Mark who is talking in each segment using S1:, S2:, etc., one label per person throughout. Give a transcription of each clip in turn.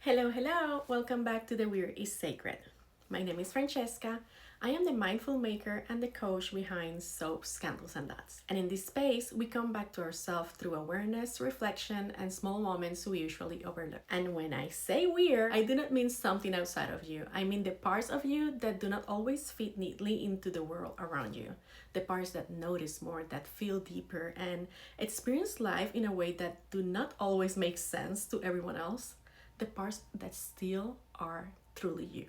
S1: Hello, hello! Welcome back to The Weird is Sacred. My name is Francesca. I am the mindful maker and the coach behind Soaps, Candles, and Dots. And in this space, we come back to ourselves through awareness, reflection, and small moments we usually overlook. And when I say weird, I do not mean something outside of you. I mean the parts of you that do not always fit neatly into the world around you. The parts that notice more, that feel deeper, and experience life in a way that do not always make sense to everyone else. The parts that still are truly you.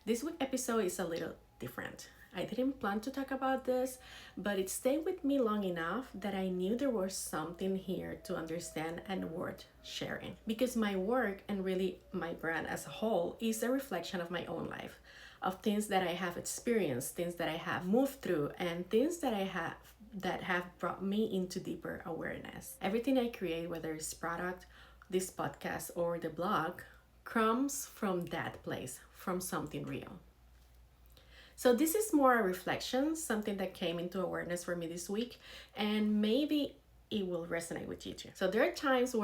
S1: This week's episode is a little different. I didn't plan to talk about this, but it stayed with me long enough that I knew there was something here to understand and worth sharing. Because my work and really my brand as a whole is a reflection of my own life, of things that I have experienced, things that I have moved through, and things that have brought me into deeper awareness. Everything I create, whether it's product, this podcast, or the blog, comes from that place, from something real. So this is more a reflection, something that came into awareness for me this week, and maybe it will resonate with you too. So there are times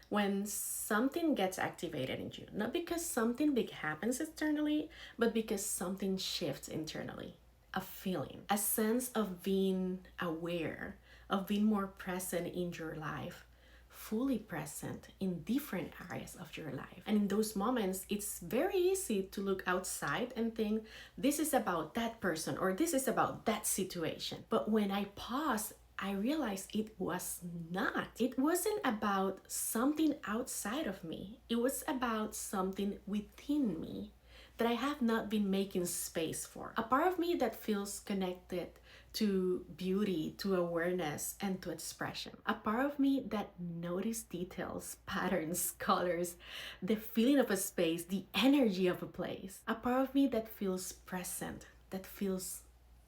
S1: when something gets activated in you, not because something big happens externally, but because something shifts internally. A feeling, a sense of being aware, of being more present in your life, fully present in different areas of your life. And in those moments, it's very easy to look outside and think, this is about that person or this is about that situation. But when I pause, I realized it was not. It wasn't about something outside of me. It was about something within me that I have not been making space for. A part of me that feels connected to beauty, to awareness, and to expression. A part of me that notices details, patterns, colors, the feeling of a space, the energy of a place. A part of me that feels present, that feels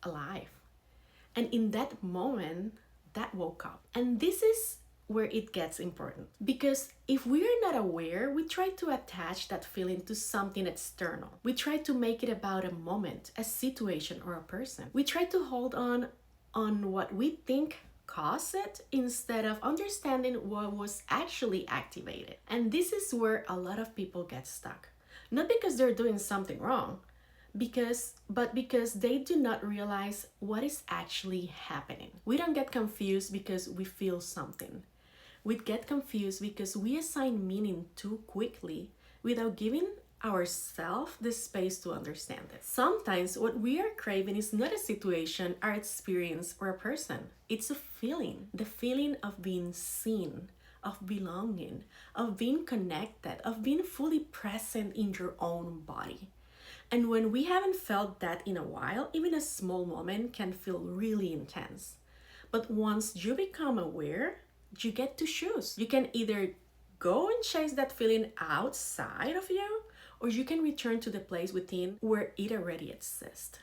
S1: alive. And in that moment, that woke up. And this is where it gets important. Because if we are not aware, we try to attach that feeling to something external. We try to make it about a moment, a situation, or a person. We try to hold on what we think caused it instead of understanding what was actually activated. And this is where a lot of people get stuck. Not because they're doing something wrong, but because they do not realize what is actually happening. We don't get confused because we feel something. We get confused because we assign meaning too quickly without giving ourselves the space to understand it. Sometimes what we are craving is not a situation, our experience, or a person. It's a feeling. The feeling of being seen, of belonging, of being connected, of being fully present in your own body. And when we haven't felt that in a while, even a small moment can feel really intense. But once you become aware, you get to choose. You can either go and chase that feeling outside of you, or you can return to the place within where it already exists.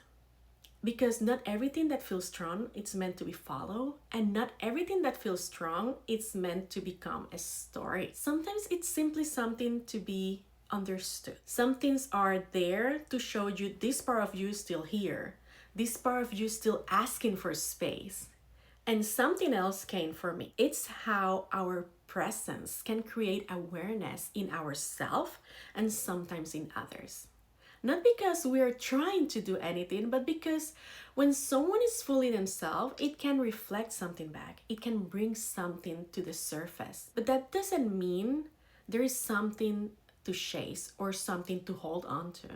S1: Because not everything that feels strong it's meant to be followed, and not everything that feels strong it's meant to become a story. Sometimes it's simply something to be understood. Some things are there to show you this part of you is still here, this part of you is still asking for space. And something else came for me. It's how our presence can create awareness in ourselves and sometimes in others. Not because we're trying to do anything, but because when someone is fully themselves, it can reflect something back. It can bring something to the surface. But that doesn't mean there is something to chase or something to hold on to.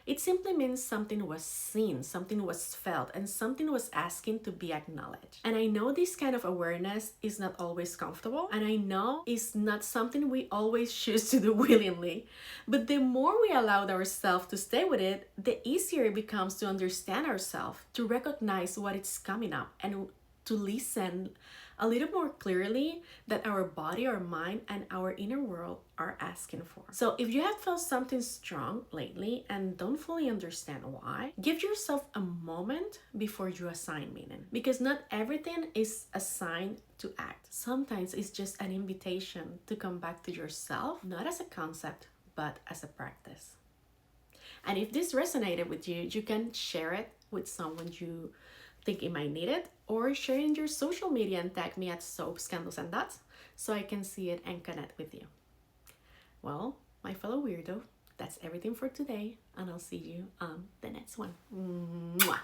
S1: It simply means something was seen, something was felt, and something was asking to be acknowledged. And I know this kind of awareness is not always comfortable, and I know it's not something we always choose to do willingly. But the more we allow ourselves to stay with it, the easier it becomes to understand ourselves, to recognize what is coming up, and to listen a little more clearly that our body, our mind, and our inner world are asking for. So if you have felt something strong lately and don't fully understand why, give yourself a moment before you assign meaning. Because not everything is assigned to act. Sometimes it's just an invitation to come back to yourself, not as a concept, but as a practice. And if this resonated with you, you can share it with someone you think it might need it, or share it in your social media and tag me at Soaps, Candles, and Dots so I can see it and connect with you. Well, my fellow weirdo, that's everything for today, and I'll see you on the next one. Mwah.